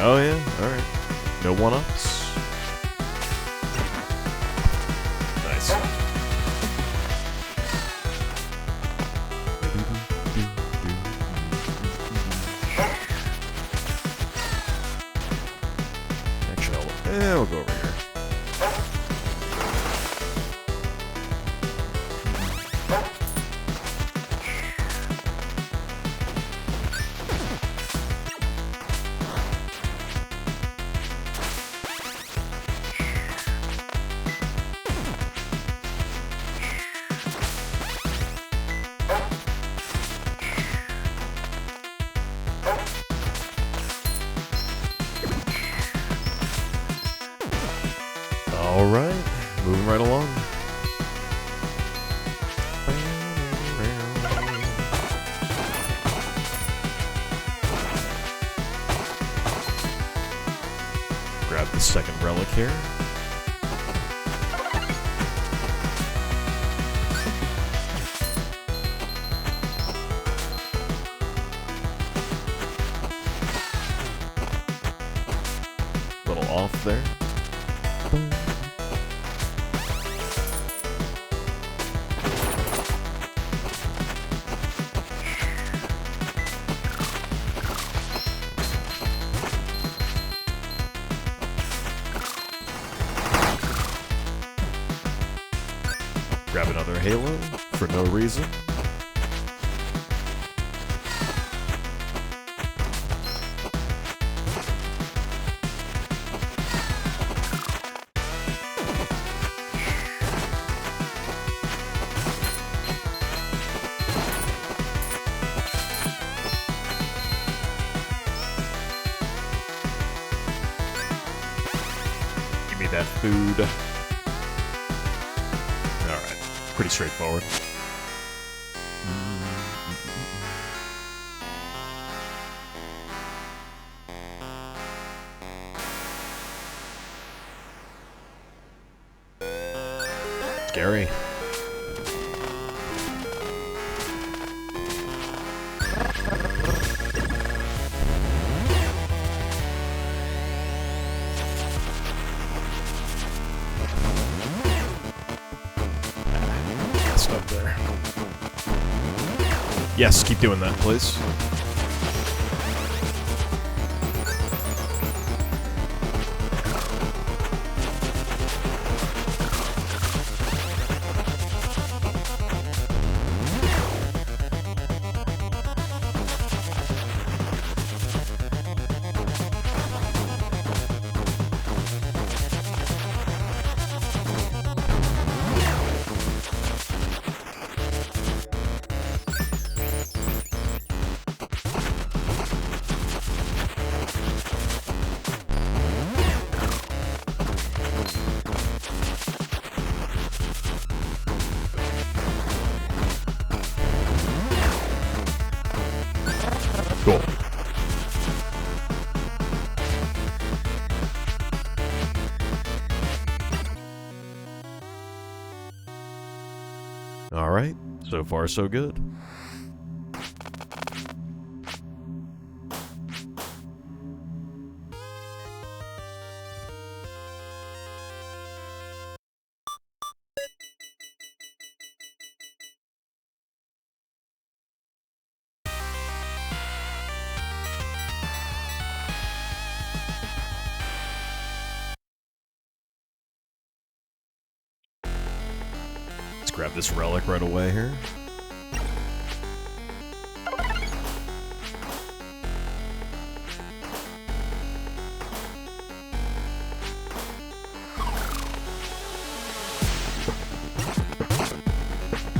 Oh yeah, alright. No one-ups. Nice. Actually, we'll go over here. Alright, moving right along. Grab the second relic here. Little off there. Grab another halo for no reason. Give me that food. Pretty straightforward. Scary. Up there. Yes, keep doing that, please. Cool. All right, so far so good. Let's grab this relic right away here.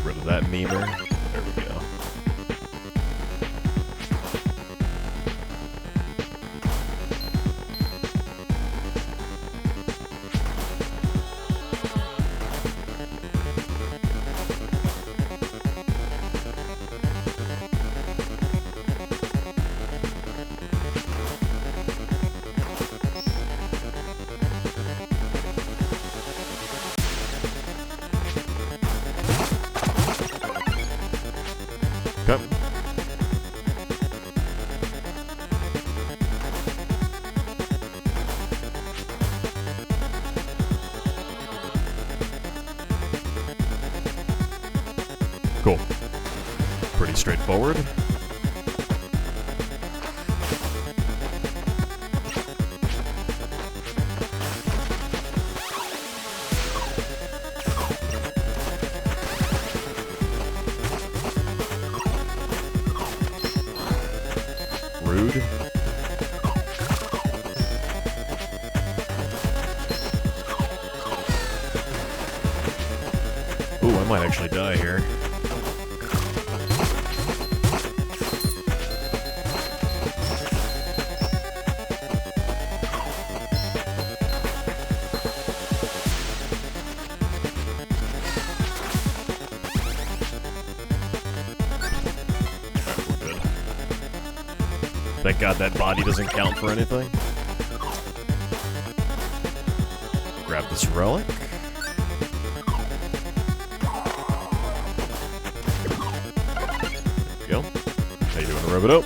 Rid of that memer. There we go. Cool. Pretty straightforward. Rude. Ooh, I might actually die here. Thank God that body doesn't count for anything. Grab this relic. There we go. How you doing, Roboto?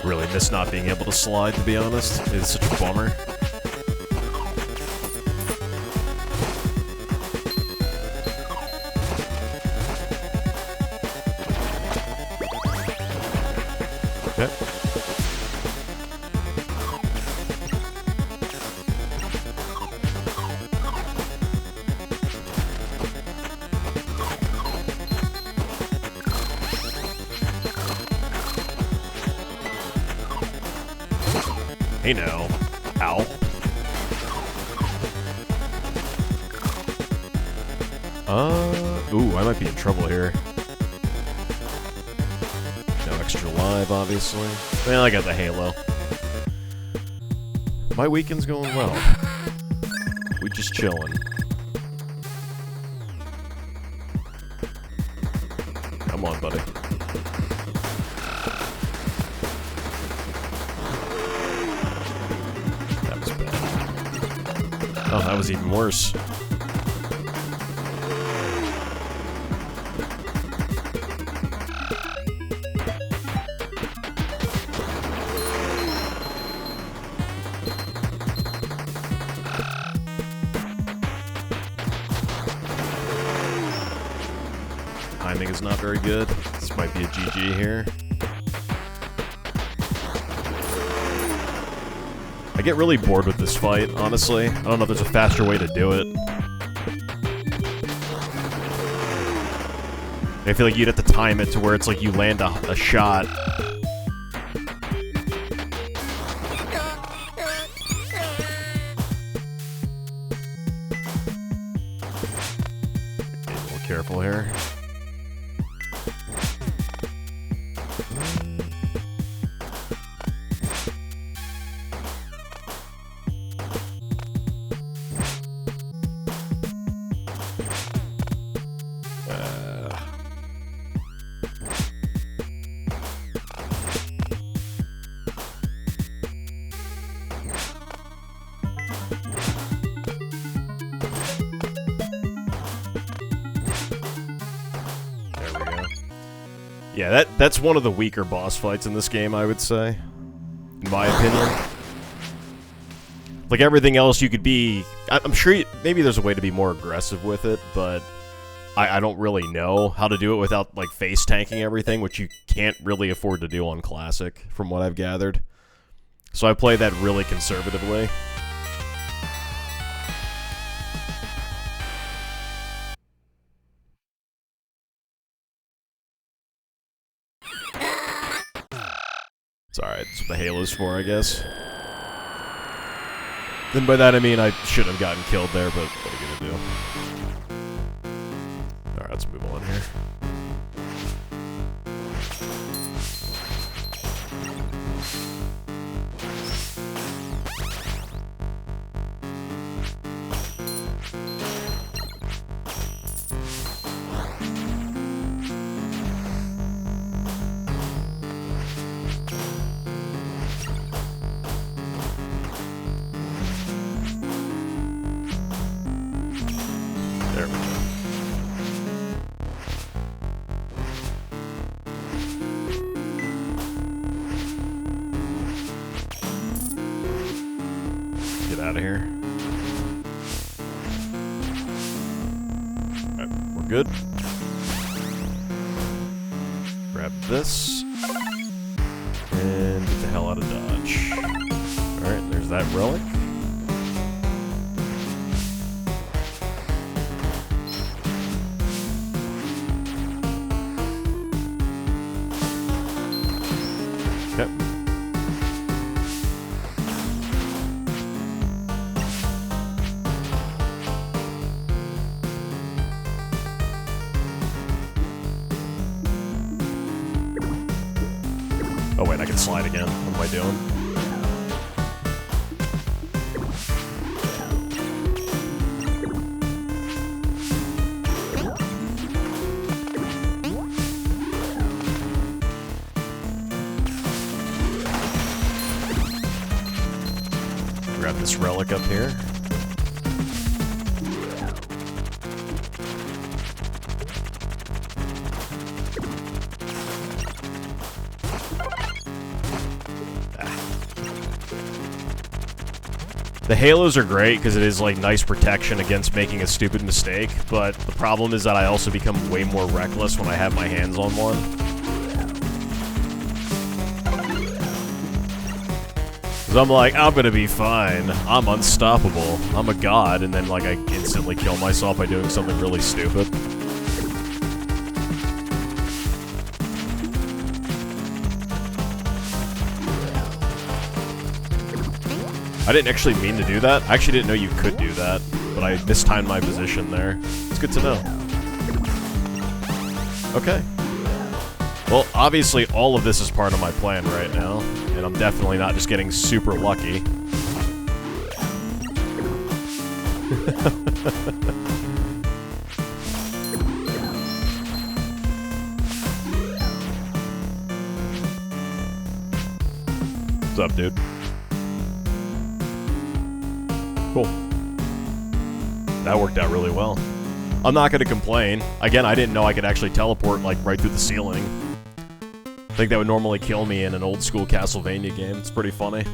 Really miss not being able to slide, to be honest. It's such a bummer. Okay. Hey now. Ow. Ooh, I might be in trouble here. No extra live, obviously. Well, I got the halo. My weekend's going well. We just chilling. Come on, buddy. Oh, that was even worse. Timing is not very good. This might be a GG here. I get really bored with this fight, honestly. I don't know if there's a faster way to do it. I feel like you'd have to time it to where it's like you land a shot. Be a little careful here. Yeah, that's one of the weaker boss fights in this game, I would say. In my opinion. Like, everything else you could be... I'm sure maybe there's a way to be more aggressive with it, but I don't really know how to do it without, like, face tanking everything, which you can't really afford to do on Classic, from what I've gathered. So I play that really conservatively. It's alright, that's what the Halo's for, I guess. Then by that I mean I shouldn't have gotten killed there, but what are you gonna do? Alright, let's move on here. out of here. Alright, we're good. Grab this. And get the hell out of Dodge. Alright, there's that relic. Okay. Oh wait, I can slide again. What am I doing? Grab this relic up here. The halos are great because it is like nice protection against making a stupid mistake, but the problem is that I also become way more reckless when I have my hands on one. Because I'm like, I'm gonna be fine, I'm unstoppable, I'm a god, and then like I instantly kill myself by doing something really stupid. I didn't actually mean to do that. I actually didn't know you could do that, but I mistimed my position there. It's good to know. Okay. Well, obviously all of this is part of my plan right now, and I'm definitely not just getting super lucky. What's up, dude? Cool. That worked out really well. I'm not gonna complain. Again, I didn't know I could actually teleport, like, right through the ceiling. I think that would normally kill me in an old-school Castlevania game. It's pretty funny.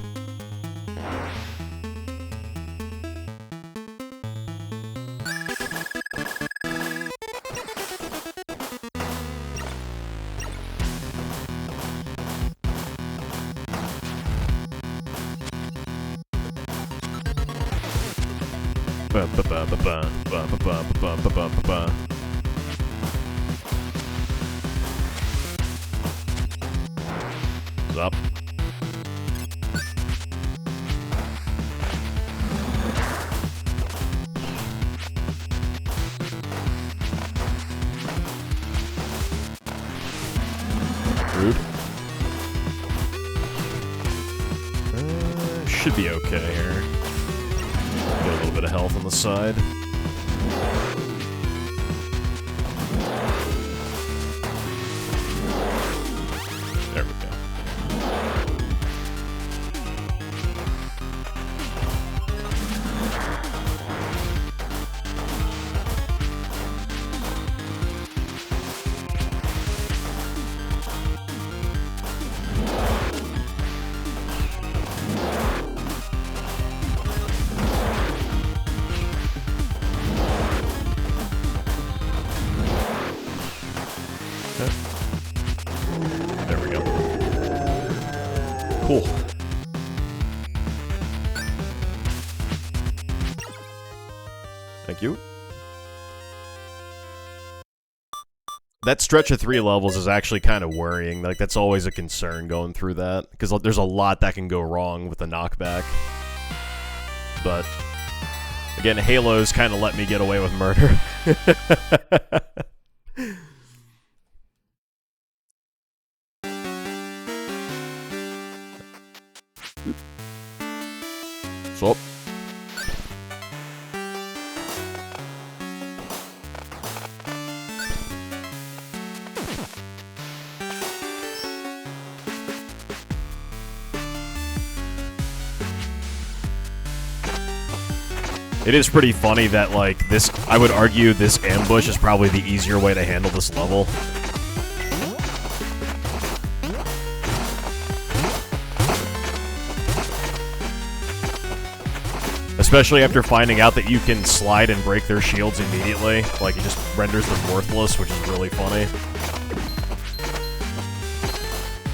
What's up? Rude. Should be okay here. Get a little bit of health on the side. There we go. There we go. Cool. Thank you. That stretch of 3 levels is actually kind of worrying. Like, that's always a concern going through that, because there's a lot that can go wrong with the knockback. But, again, Halo's kind of let me get away with murder. What's up? It is pretty funny that, like, this, I would argue this ambush is probably the easier way to handle this level. Especially after finding out that you can slide and break their shields immediately. Like, it just renders them worthless, which is really funny.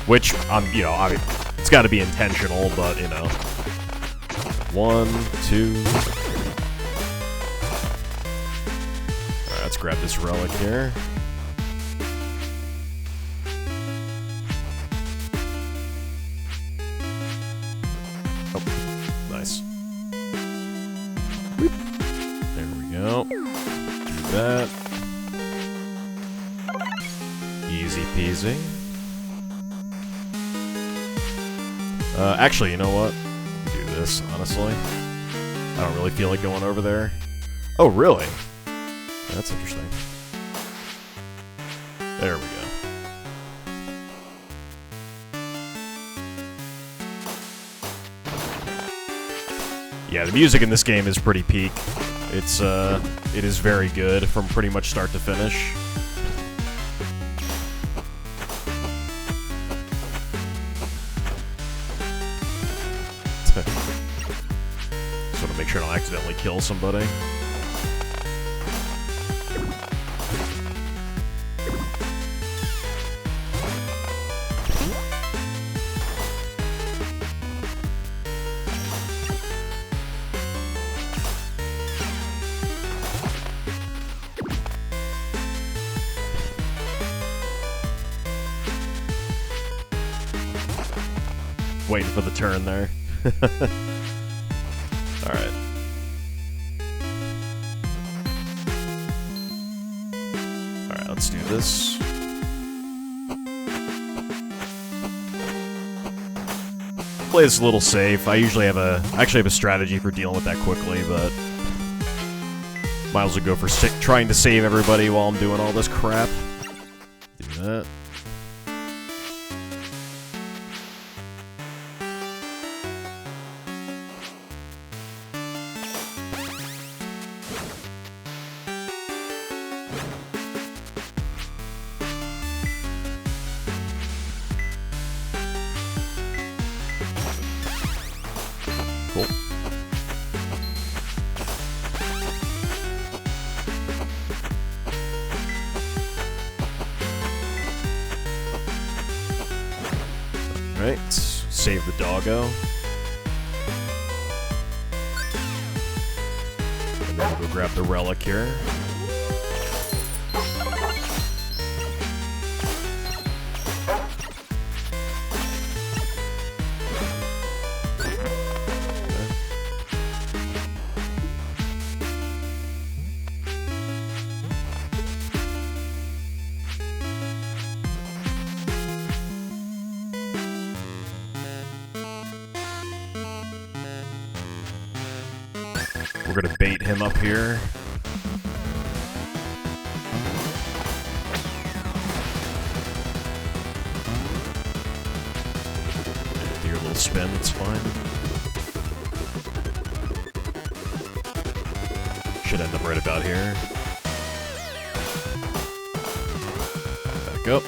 Which, you know, I mean, it's gotta be intentional, but, you know. 1, 2... Alright, let's grab this relic here. Oh, nice. There we go. Do that. Easy peasy. Actually, you know what? Do this, honestly. I don't really feel like going over there. Oh, really? That's interesting. There we go. Yeah, the music in this game is pretty peak. It is very good from pretty much start to finish. Just want to make sure I don't accidentally kill somebody. Waiting for the turn there. Alright. Alright, let's do this. Play this a little safe. I usually have actually have a strategy for dealing with that quickly, but might as well go for trying to save everybody while I'm doing all this crap. Do that. Cool. Alright, save the doggo. And then we'll go grab the relic here. We're gonna bait him up here. Do your little spin, it's fine. Should end up right about here. Back up.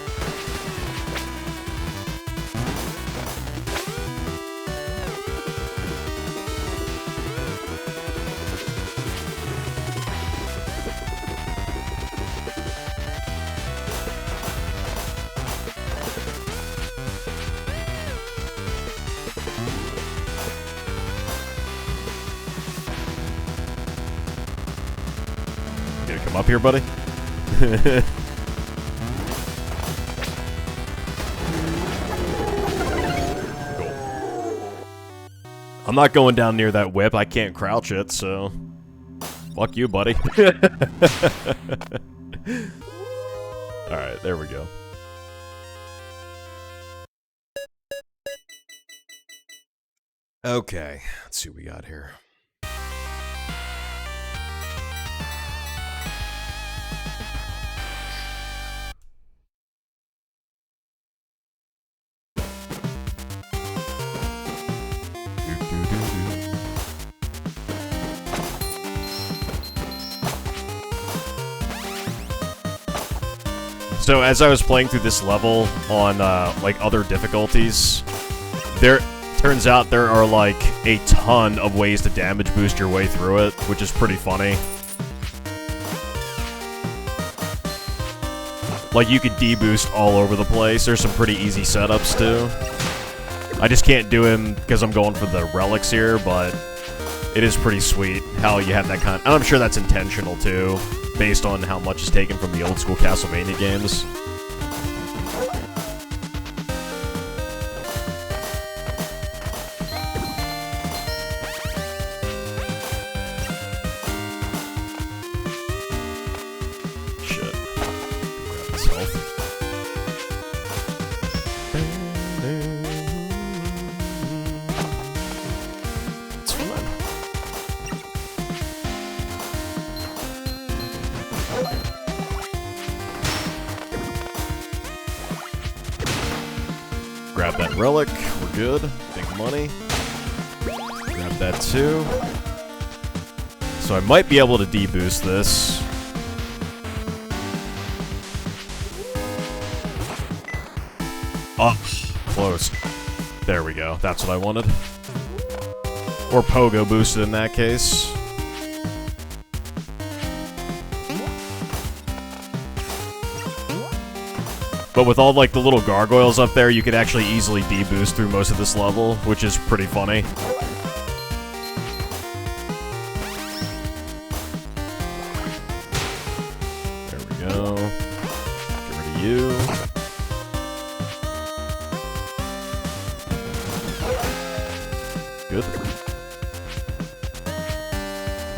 Gonna come up here, buddy? Cool. I'm not going down near that whip. I can't crouch it, so... Fuck you, buddy. Alright, there we go. Okay, let's see what we got here. So as I was playing through this level on like other difficulties, Turns out there are, like, a ton of ways to damage boost your way through it, which is pretty funny. Like, you could deboost all over the place. There's some pretty easy setups, too. I just can't do him because I'm going for the relics here, but it is pretty sweet how you have that kind of... And I'm sure that's intentional, too, based on how much is taken from the old-school Castlevania games. Grab that relic, we're good. Big money. Grab that too. So I might be able to deboost this. Oh, close. There we go, that's what I wanted. Or pogo boosted in that case. But with all, like, the little gargoyles up there, you could actually easily deboost through most of this level, which is pretty funny. There we go. Get rid of you. Good. I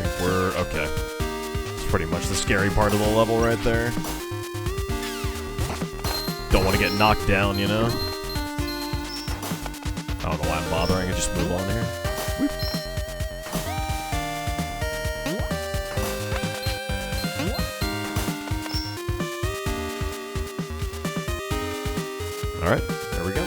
think we're... okay. It's pretty much the scary part of the level right there. Don't want to get knocked down, you know? I don't know why I'm bothering, I just move on here. Whoop. Alright, there we go.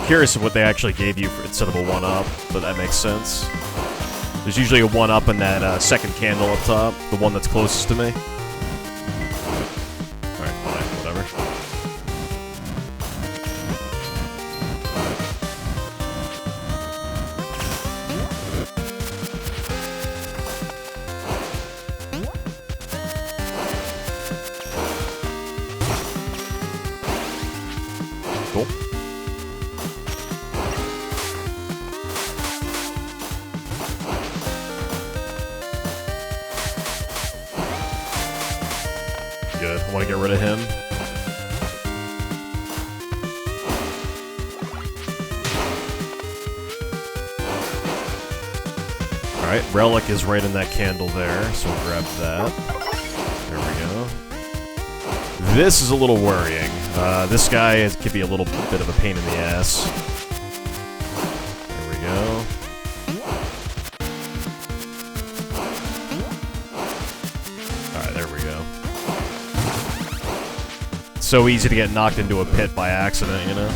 Curious of what they actually gave you for, instead of a 1-up, but that makes sense. There's usually a 1-up in that second candle up top, the one that's closest to me. Alright, fine, whatever. Cool. Good. I want to get rid of him. Alright, Relic is right in that candle there, so we'll grab that. There we go. This is a little worrying. This guy could be a little bit of a pain in the ass. There we go. Alright, there we go. It's so easy to get knocked into a pit by accident, you know?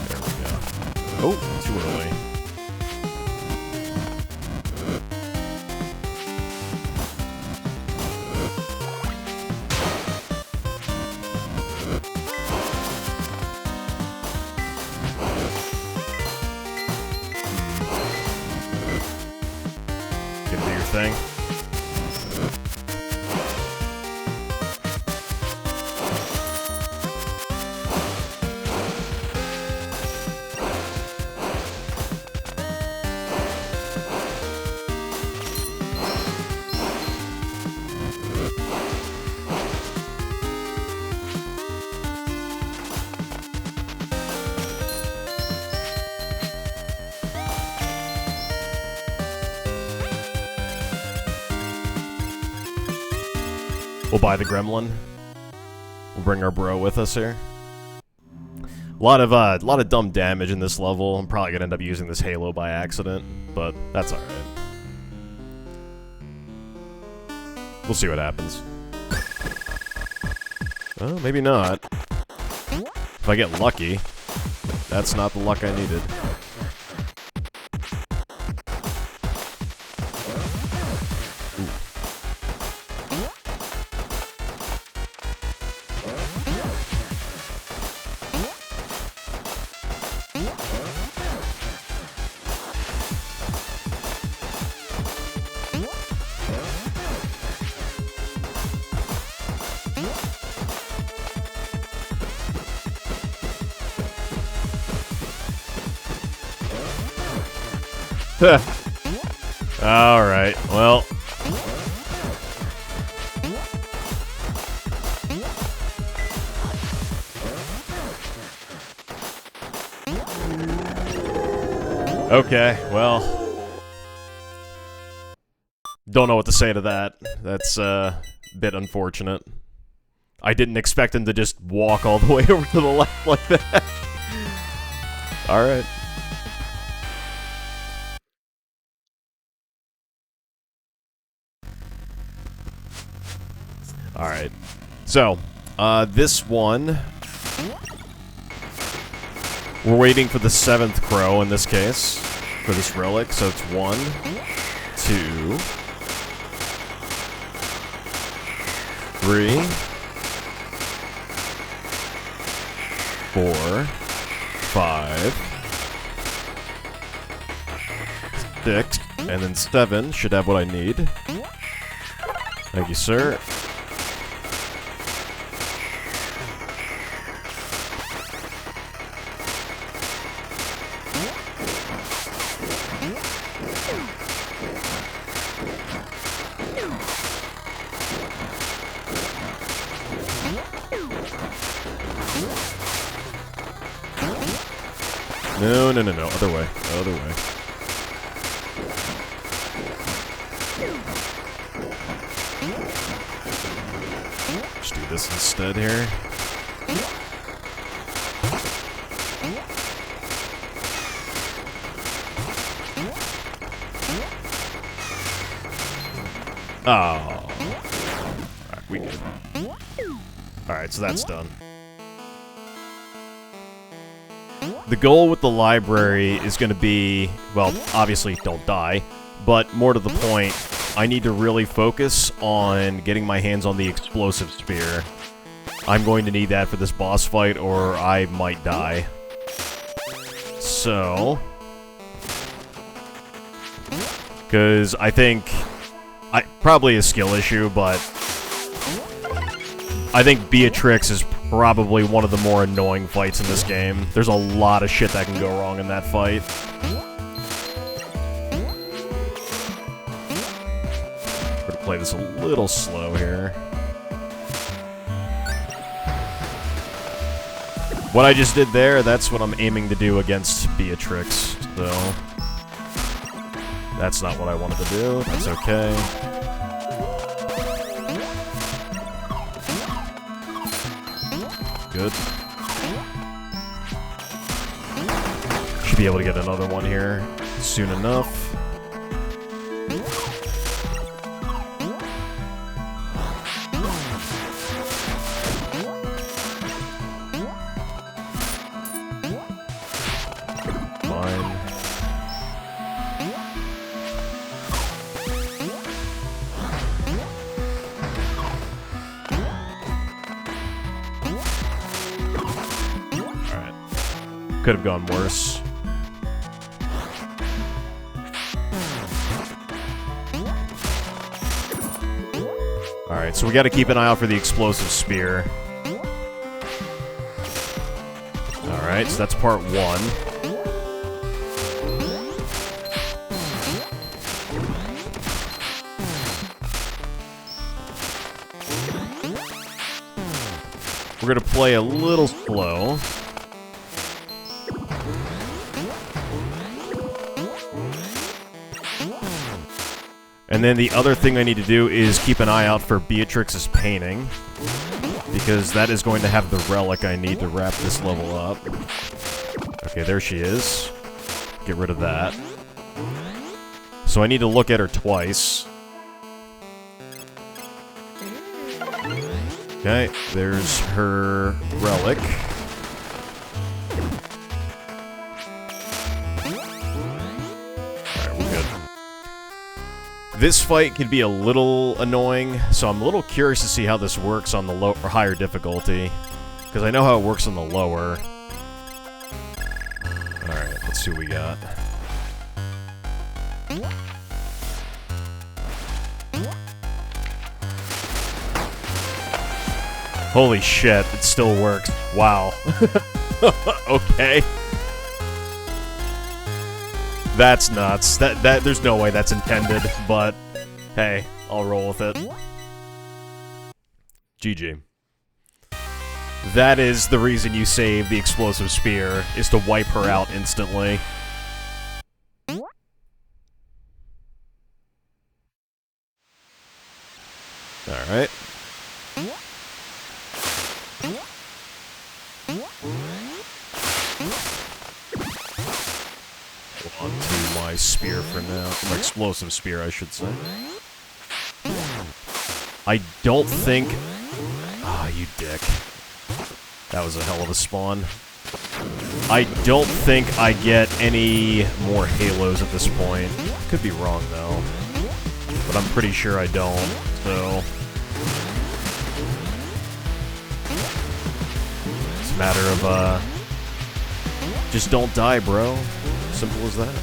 There we go. Oh, too early. Get to your thing. We'll buy the gremlin. We'll bring our bro with us here. A lot of dumb damage in this level. I'm probably gonna end up using this Halo by accident, but that's alright. We'll see what happens. Well, maybe not. If I get lucky, that's not the luck I needed. Alright, well. Okay, well. Don't know what to say to that. That's a bit unfortunate. I didn't expect him to just walk all the way over to the left like that. Alright. Alright, so, this one, we're waiting for the 7th crow in this case, for this relic, so it's 1, 2, 3, 4, 5, 6, and then 7 should have what I need. Thank you, sir. No, no, no, no. Other way. Other way. Just do this instead here. Oh. Alright, we good. Alright, so that's done. The goal with the library is going to be, well, obviously don't die, but more to the point, I need to really focus on getting my hands on the explosive spear. I'm going to need that for this boss fight, or I might die. So, because I think, probably a skill issue, but I think Beatrix is probably one of the more annoying fights in this game. There's a lot of shit that can go wrong in that fight. We're gonna play this a little slow here. What I just did there, that's what I'm aiming to do against Beatrix, so that's not what I wanted to do. That's okay. Good. Should be able to get another one here soon enough. Fine. Could have gone worse. Alright, so we gotta keep an eye out for the explosive spear. Alright, so that's part 1. We're gonna play a little slow. And then the other thing I need to do is keep an eye out for Beatrix's painting, because that is going to have the relic I need to wrap this level up. Okay, there she is. Get rid of that. So I need to look at her twice. Okay, there's her relic. Alright, we're good. This fight can be a little annoying, so I'm a little curious to see how this works on the low or higher difficulty. Because I know how it works on the lower. Alright, let's see what we got. Holy shit, it still works. Wow. Okay. That's nuts. There's no way that's intended, but hey, I'll roll with it. GG. That is the reason you save the explosive spear, is to wipe her out instantly. Alright. Onto my spear for now. My explosive spear, I should say. I don't think... Ah, you dick. That was a hell of a spawn. I don't think I get any more halos at this point. Could be wrong, though. But I'm pretty sure I don't, so... It's a matter of, just don't die, bro. Simple as that.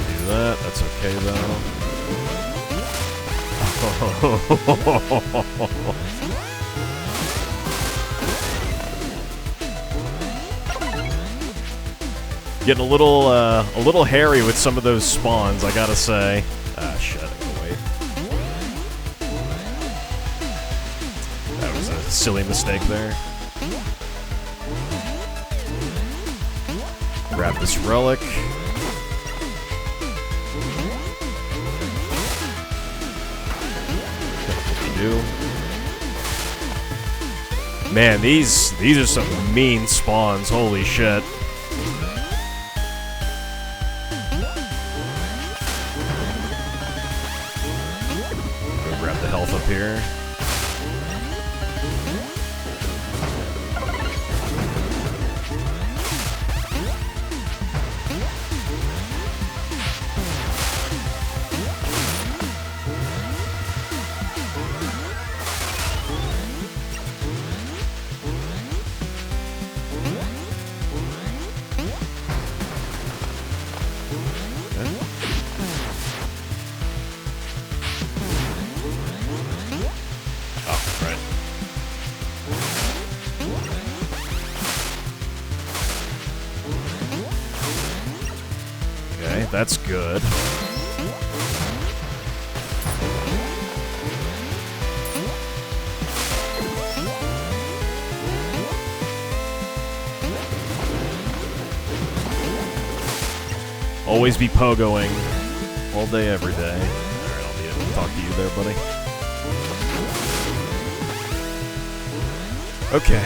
Do that. That's okay, though. Getting a little hairy with some of those spawns, I gotta say. Ah, shit, I gotta wait. That was a silly mistake there. Grab this relic. Man, these are some mean spawns, holy shit. Go grab the health up here. That's good. Always be pogoing. All day, every day. Alright, I'll be able to talk to you there, buddy. Okay.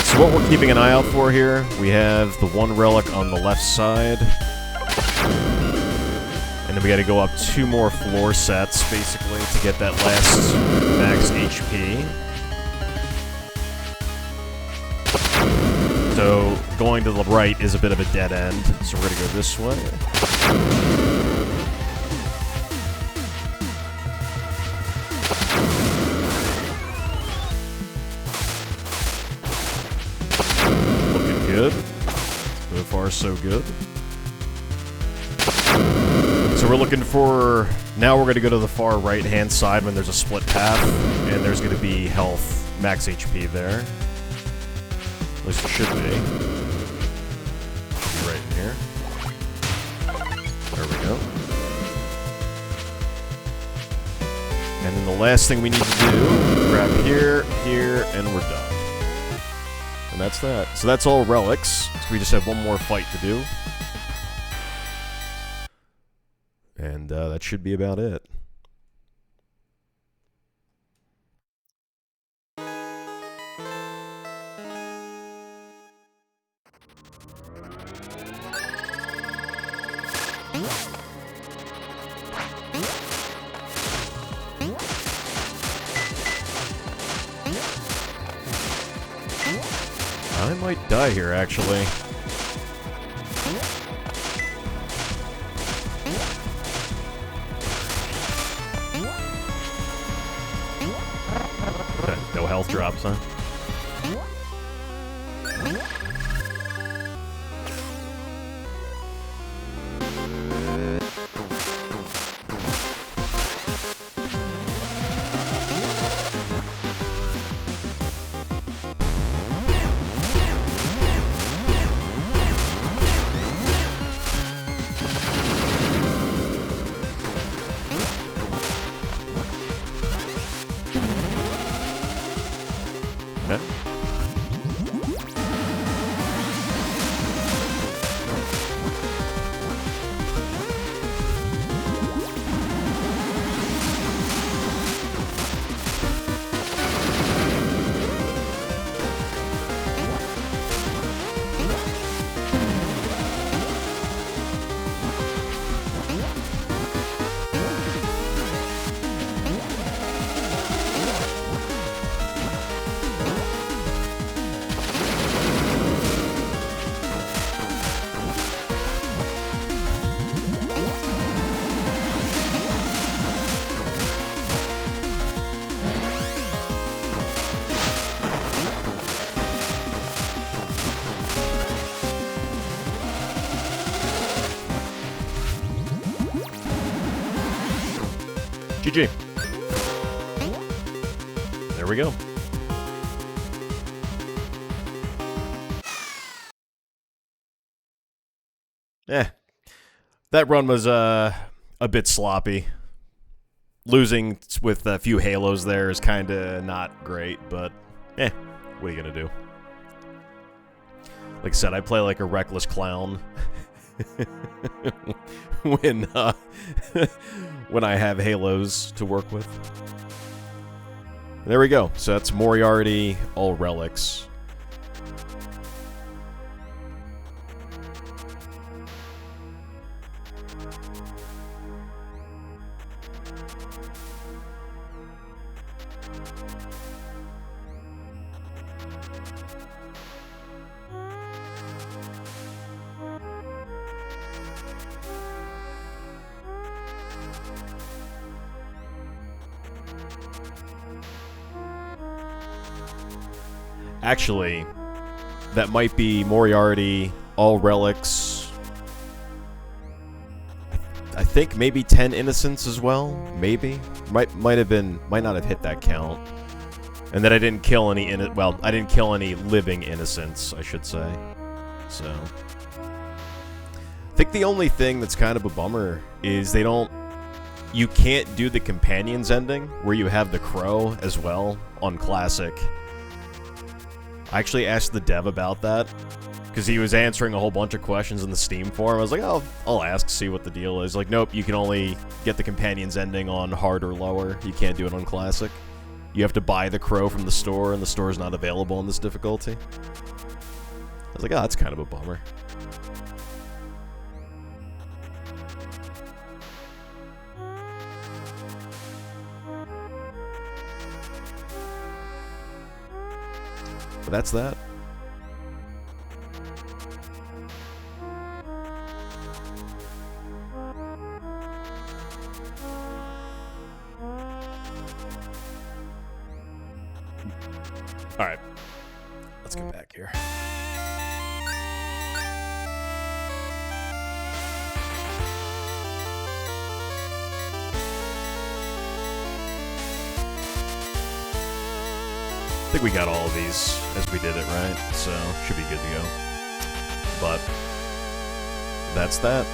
So what we're keeping an eye out for here, we have the one relic on the left side. And then we gotta go up 2 more floor sets, basically, to get that last max HP. So going to the right is a bit of a dead end. So we're going to go this way. Looking good. So far, so good. So we're looking for... Now we're going to go to the far right-hand side when there's a split path. And there's going to be health, max HP there. At least it should be. Should be right in here. There we go. And then the last thing we need to do, grab here, here, and we're done. And that's that. So that's all relics. So we just have one more fight to do. And that should be about it. I might die here, actually. No health drops, huh? GG. There we go. That run was a bit sloppy. Losing with a few halos there is kind of not great, but what are you gonna do? Like I said, I play like a reckless clown when when I have halos to work with. There we go. So that's Moriarty, all relics. Actually, that might be Moriarty, all relics. I think maybe 10 innocents as well. Maybe might not have hit that count. And then I didn't kill any I didn't kill any living innocents, I should say. So I think the only thing that's kind of a bummer is you can't do the companions ending where you have the crow as well on classic. I actually asked the dev about that, because he was answering a whole bunch of questions in the Steam forum. I was like, oh, I'll ask, see what the deal is. Like, nope, you can only get the companions ending on hard or lower. You can't do it on classic. You have to buy the crow from the store, and the store is not available in this difficulty. I was like, oh, that's kind of a bummer. But that's that. Alright. Let's get back here. I think we got all of these as we did it, right? So, should be good to go. But, that's that.